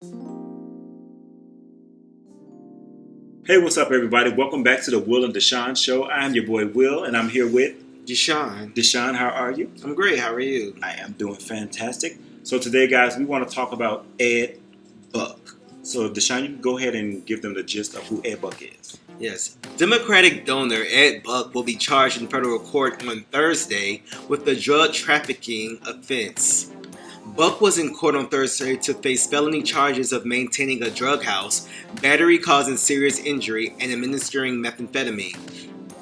Hey, what's up, everybody? Welcome back to the Will and DeShaun Show. I'm your boy Will, and I'm here with DeShaun. DeShaun. How are you? I'm great. How are you? I am doing fantastic. So today, guys, we want to talk about Ed Buck. So DeShaun, you can go ahead and give them the gist of who Ed Buck is. Yes. Democratic donor Ed Buck will be charged in federal court on Thursday with the drug trafficking offense. Buck was in court on Thursday to face felony charges of maintaining a drug house, battery causing serious injury, and administering methamphetamine.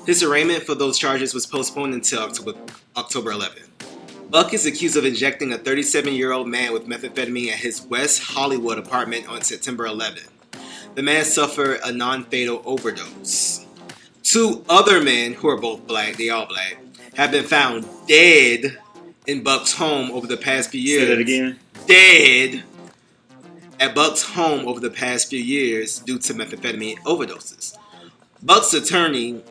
His arraignment for those charges was postponed until October 11th. Buck is accused of injecting a 37-year-old man with methamphetamine at his West Hollywood apartment on September 11th. The man suffered a non-fatal overdose. Two other men, who are both black, they all black, have been found dead in Buck's home over the past few years. Say that again. Dead at Buck's home over the past few years due to methamphetamine overdoses. Buck's attorney,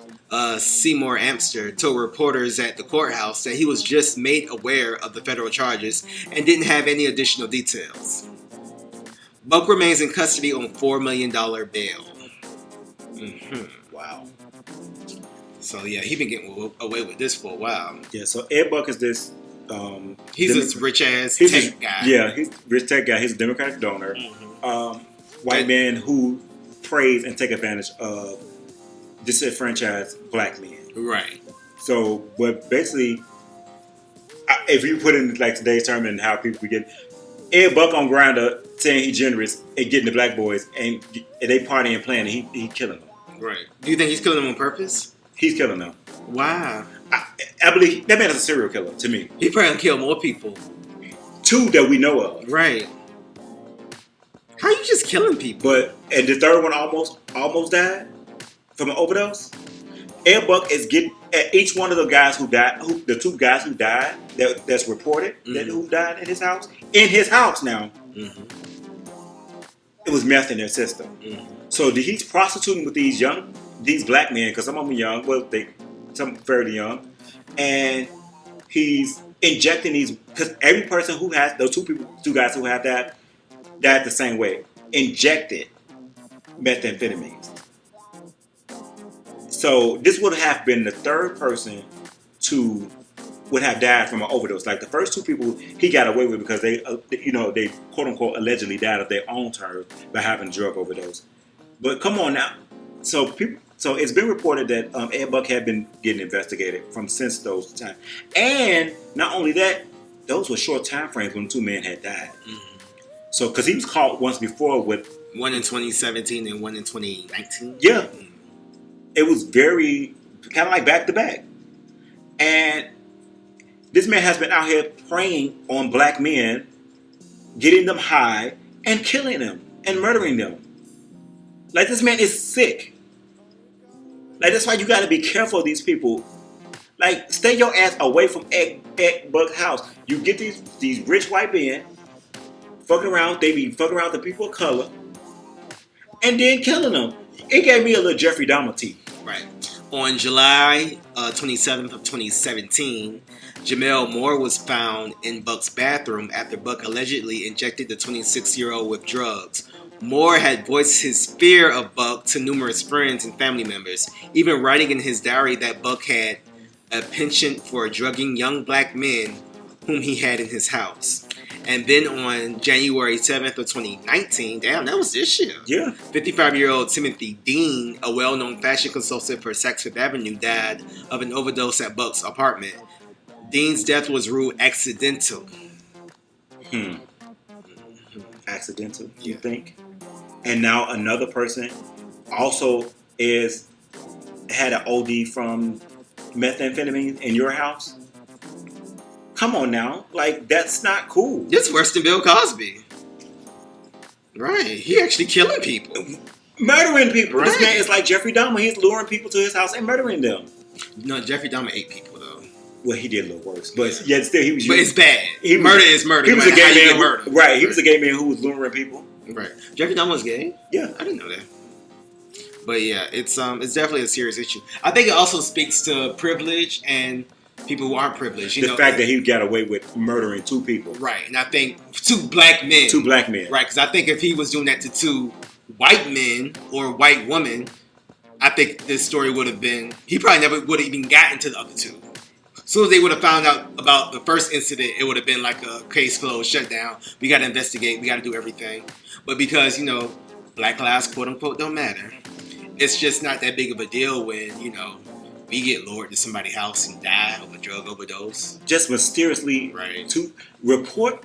Seymour Amster, told reporters at the courthouse that he was just made aware of the federal charges and didn't have any additional details. Buck remains in custody on $4 million bail. Wow. So yeah, he's been getting away with this for a while. Yeah. So Ed Buck is this. He's this rich ass tech guy. Yeah, he's a rich tech guy. He's a Democratic donor. White man who prays and take advantage of disenfranchised black men. Right. So, but basically, if you put in like today's term and how people get Ed Buck on Grindr saying he's generous and getting the black boys and they partying and playing and he killing them. Right. Do you think he's killing them on purpose? He's killing them. Wow. I believe that man is a serial killer to me. He probably killed more people. Two that we know of. Right. How you just killing people? And the third one almost died from an overdose. Ed Buck is getting at each one of the guys who died, the two guys who died that's reported who died in his house. In his house now, it was meth in their system. So he's prostituting with these black men because some of them are young. Some fairly young, and he's injecting these because every person who has those two guys who have that died the same way, injected methamphetamines. So this would have been the third person would have died from an overdose. Like the first two people he got away with because they quote unquote allegedly died of their own terms by having a drug overdose. But come on now, So it's been reported that Ed Buck had been getting investigated since those times. And not only that, those were short time frames when two men had died. So, because he was caught once before with... One in 2017 and one in 2019? Yeah. It was very, kind of like back to back. And this man has been out here preying on black men, getting them high, and killing them, and murdering them. Like, this man is sick. Like, that's why you got to be careful of these people. Like, stay your ass away from Ed Buck's house. You get these rich white men fucking around. They be fucking around with the people of color. And then killing them. It gave me a little Jeffrey Dahmer tea. Right. On July 27th of 2017, Gemmel Moore was found in Buck's bathroom after Buck allegedly injected the 26-year-old with drugs. Moore had voiced his fear of Buck to numerous friends and family members, even writing in his diary that Buck had a penchant for drugging young black men whom he had in his house. And then on January 7th of 2019, damn, that was this year. Yeah. 55-year-old Timothy Dean, a well-known fashion consultant for Saks Fifth Avenue, died of an overdose at Buck's apartment. Dean's death was ruled accidental. Accidental, you think? And now another person also had an OD from methamphetamine in your house? Come on now. Like, that's not cool. It's worse than Bill Cosby. Right. He actually killing people. Murdering people. Right. This man is like Jeffrey Dahmer. He's luring people to his house and murdering them. No, Jeffrey Dahmer ate people, though. Well, he did a little worse. But yet still, he was... But it's bad. Murder is murder. He was a gay man. Murder. Right. He was a gay man who was luring people. Right. Jeffrey Dahmer was gay? Yeah. I didn't know that. But yeah, it's definitely a serious issue. I think it also speaks to privilege and people who aren't privileged. The fact that he got away with murdering 2 people. Right, and I think 2 black men. 2 black men. Right, because I think if he was doing that to 2 white men or a white woman, I think this story would have been... He probably never would have even gotten to the other 2. As soon as they would have found out about the first incident, it would have been like a case closed, shut down. We got to investigate. We got to do everything. But because, black lives, quote unquote, don't matter. It's just not that big of a deal when, we get lured to somebody's house and die of a drug overdose. Just mysteriously right. to report,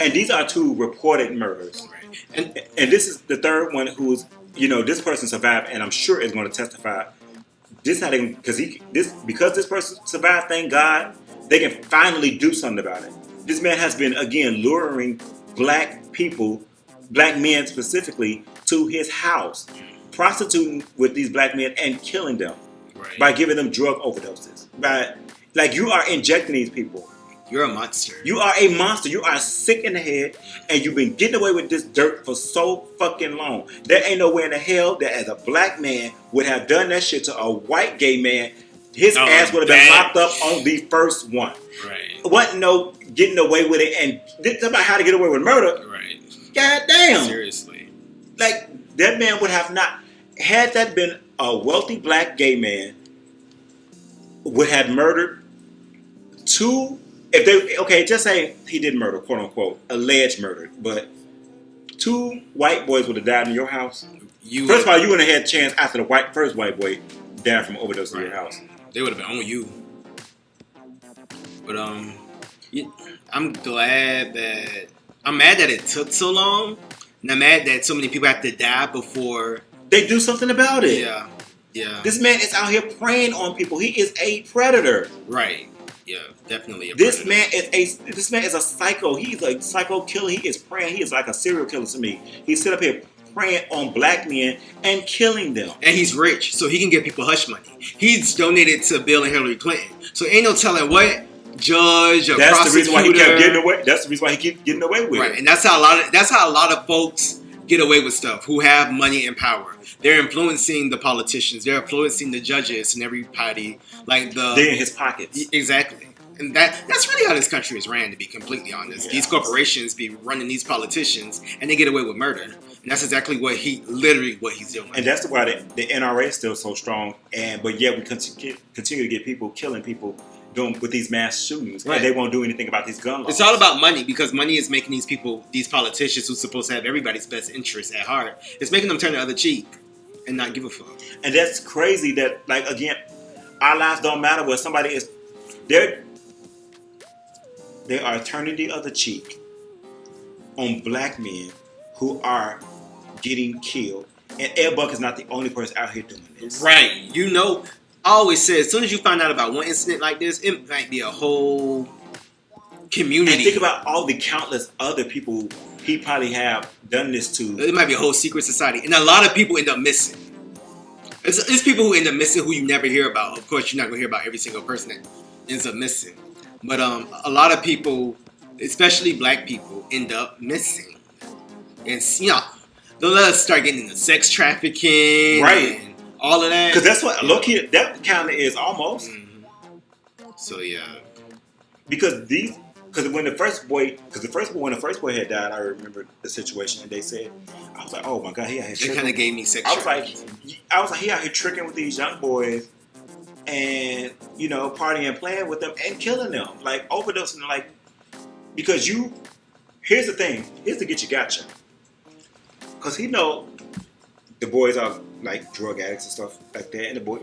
and these are 2 reported murders. Right. And this is the third one who's, this person survived, and I'm sure is going to testify. This not even because this person survived. Thank God, they can finally do something about it. This man has been again luring black people, black men specifically, to his house, prostituting with these black men and killing them by giving them drug overdoses. You are injecting these people. You're a monster. You are a monster. You are sick in the head, and you've been getting away with this dirt for so fucking long. There ain't no way in the hell that as a black man would have done that shit to a white gay man. His ass would have been locked up on the first one. Right. Wasn't no getting away with it, and this about how to get away with murder. Right. God damn. Seriously. That man would have not, had that been a wealthy black gay man, would have murdered 2. Just say he did murder, quote unquote, alleged murder, but 2 white boys would have died in your house. First of all, you wouldn't have had a chance after the first white boy died from overdose in your house. They would have been on you. But I'm mad that it took so long, and I'm mad that so many people have to die before they do something about it. Yeah. This man is out here preying on people. He is a predator. Right. Yeah, definitely a This predator. man is a psycho. He's a psycho killer. He is preying. He is like a serial killer to me. He sit up here preying on black men and killing them. And he's rich, so he can give people hush money. He's donated to Bill and Hillary Clinton. So ain't no telling what judge or that's prosecutor. The reason why he kept getting away. That's the reason why he keeps getting away with it. And that's how a lot of folks get away with stuff who have money and power. They're influencing the politicians. They're influencing the judges and everybody. They're in his pockets. Exactly. And that's really how this country is ran, to be completely honest. Yeah. These corporations be running these politicians, and they get away with murder. And that's exactly what he's doing. And that's why the NRA is still so strong. But yet we continue to get people killing people with these mass shootings. Right. And they won't do anything about these gun laws. It's all about money, because money is making these politicians who's supposed to have everybody's best interest at heart, it's making them turn the other cheek and not give a fuck. And that's crazy that, again, our lives don't matter where somebody is. They are turning the other cheek on black men who are getting killed. And Ed Buck is not the only person out here doing this. Right. I always say, as soon as you find out about one incident like this, it might be a whole community. And think about all the countless other people he probably have done this to. It might be a whole secret society. And a lot of people end up missing. It's people who end up missing who you never hear about. Of course, you're not going to hear about every single person that ends up missing. But a lot of people, especially black people, end up missing. And, they'll let us start getting into sex trafficking. Right. And all of that. Because that's what, low-key, that kind of is almost. Mm-hmm. So, yeah. Because when the first boy had died, I remember the situation, and they said, I was like, oh my God, he out here tricking. It kind of gave me sex trafficking. I was like, he out here tricking with these young boys and, partying and playing with them and killing them. Overdosing, because here's the thing, here's to get you gotcha. Because he know the boys are drug addicts and stuff like that, and the boy,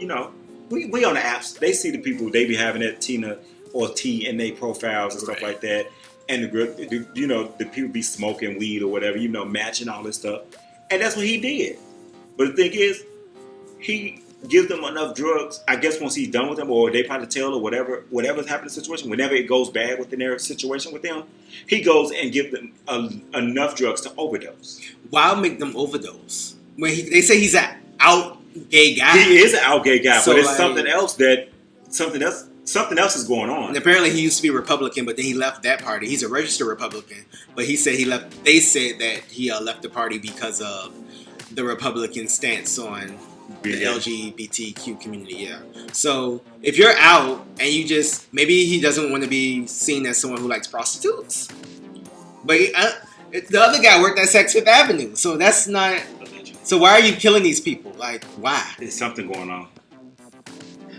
we on the apps, they see the people, they be having that Tina or T in their profiles and stuff like that. And the people be smoking weed or whatever, matching all this stuff. And that's what he did. But the thing is, he gives them enough drugs, I guess once he's done with them, or they probably tell, or whatever's happened in the situation, whenever it goes bad within their situation with them, he goes and gives them enough drugs to overdose. Why make them overdose? When they say he's an out gay guy. He is an out gay guy, so but it's something else is going on. And apparently he used to be Republican, but then he left that party. He's a registered Republican, but he said he left. They said that he left the party because of the Republican stance on the LGBTQ community, yeah. So if you're out and you just maybe he doesn't want to be seen as someone who likes prostitutes, but the other guy worked at Sex Fifth Avenue, so that's not. So why are you killing these people? Like, why? There's something going on.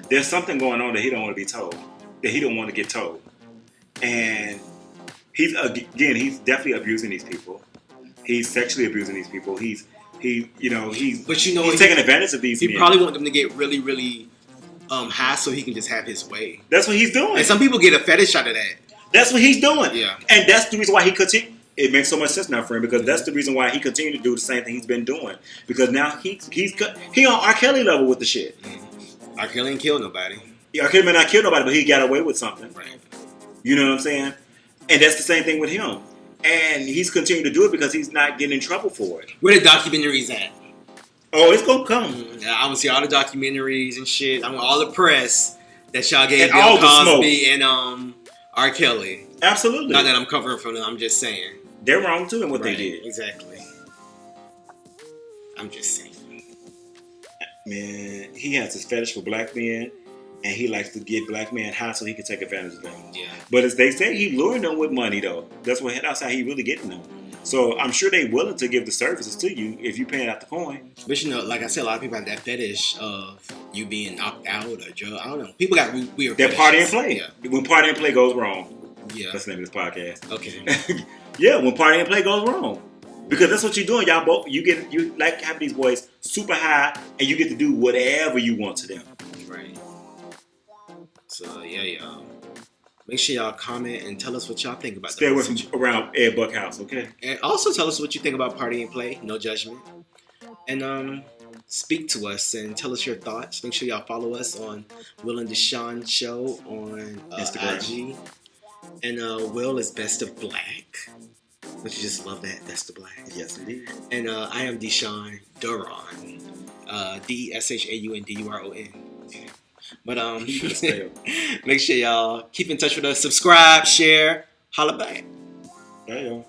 There's something going on that he don't want to be told. That he don't want to get told. And he's definitely abusing these people. He's sexually abusing these people. He's taking advantage of these men. He probably want them to get really, really high so he can just have his way. That's what he's doing. And some people get a fetish out of that. That's what he's doing. Yeah. And that's the reason why he continued. It makes so much sense now for him because that's the reason why he continued to do the same thing he's been doing. Because now he on R. Kelly level with the shit. R. Kelly ain't killed nobody. Yeah, R. Kelly may not kill nobody, but he got away with something. Right. You know what I'm saying? And that's the same thing with him. And he's continuing to do it because he's not getting in trouble for it. Where the documentaries at? Oh, it's gonna come. I want to see all the documentaries and shit. I want all the press that y'all gave and Bill Cosby and R. Kelly. Absolutely. Not that I'm covering for them. I'm just saying. They're wrong too in what they did. Exactly. I'm just saying. Man, he has this fetish for black men, and he likes to get black men high so he can take advantage of them. Yeah. But as they say, he luring them with money though. That's how he really getting them. So I'm sure they're willing to give the services to you if you're paying out the coin. But like I said, a lot of people have that fetish of you being knocked out or drug. I don't know. People got weird. That party and play. Yeah. When party and play goes wrong. Yeah. That's the name of this podcast. Okay. Yeah, when party and play goes wrong. Because that's what you're doing. Y'all both you like having these boys super high and you get to do whatever you want to them. Right. So yeah, y'all. Make sure y'all comment and tell us what y'all think about that. Stay away from around Ed Buckhouse, okay? And also tell us what you think about party and play. No judgment. And speak to us and tell us your thoughts. Make sure y'all follow us on Will and DeShaun Show on Instagram. IG. And Will is Best of Black. Don't you just love that? Best of Black. Yes, indeed. And I am DeShaun Duron. DeshaunDuron. Okay. But make sure y'all keep in touch with us. Subscribe, share, holla back. Yeah, y'all.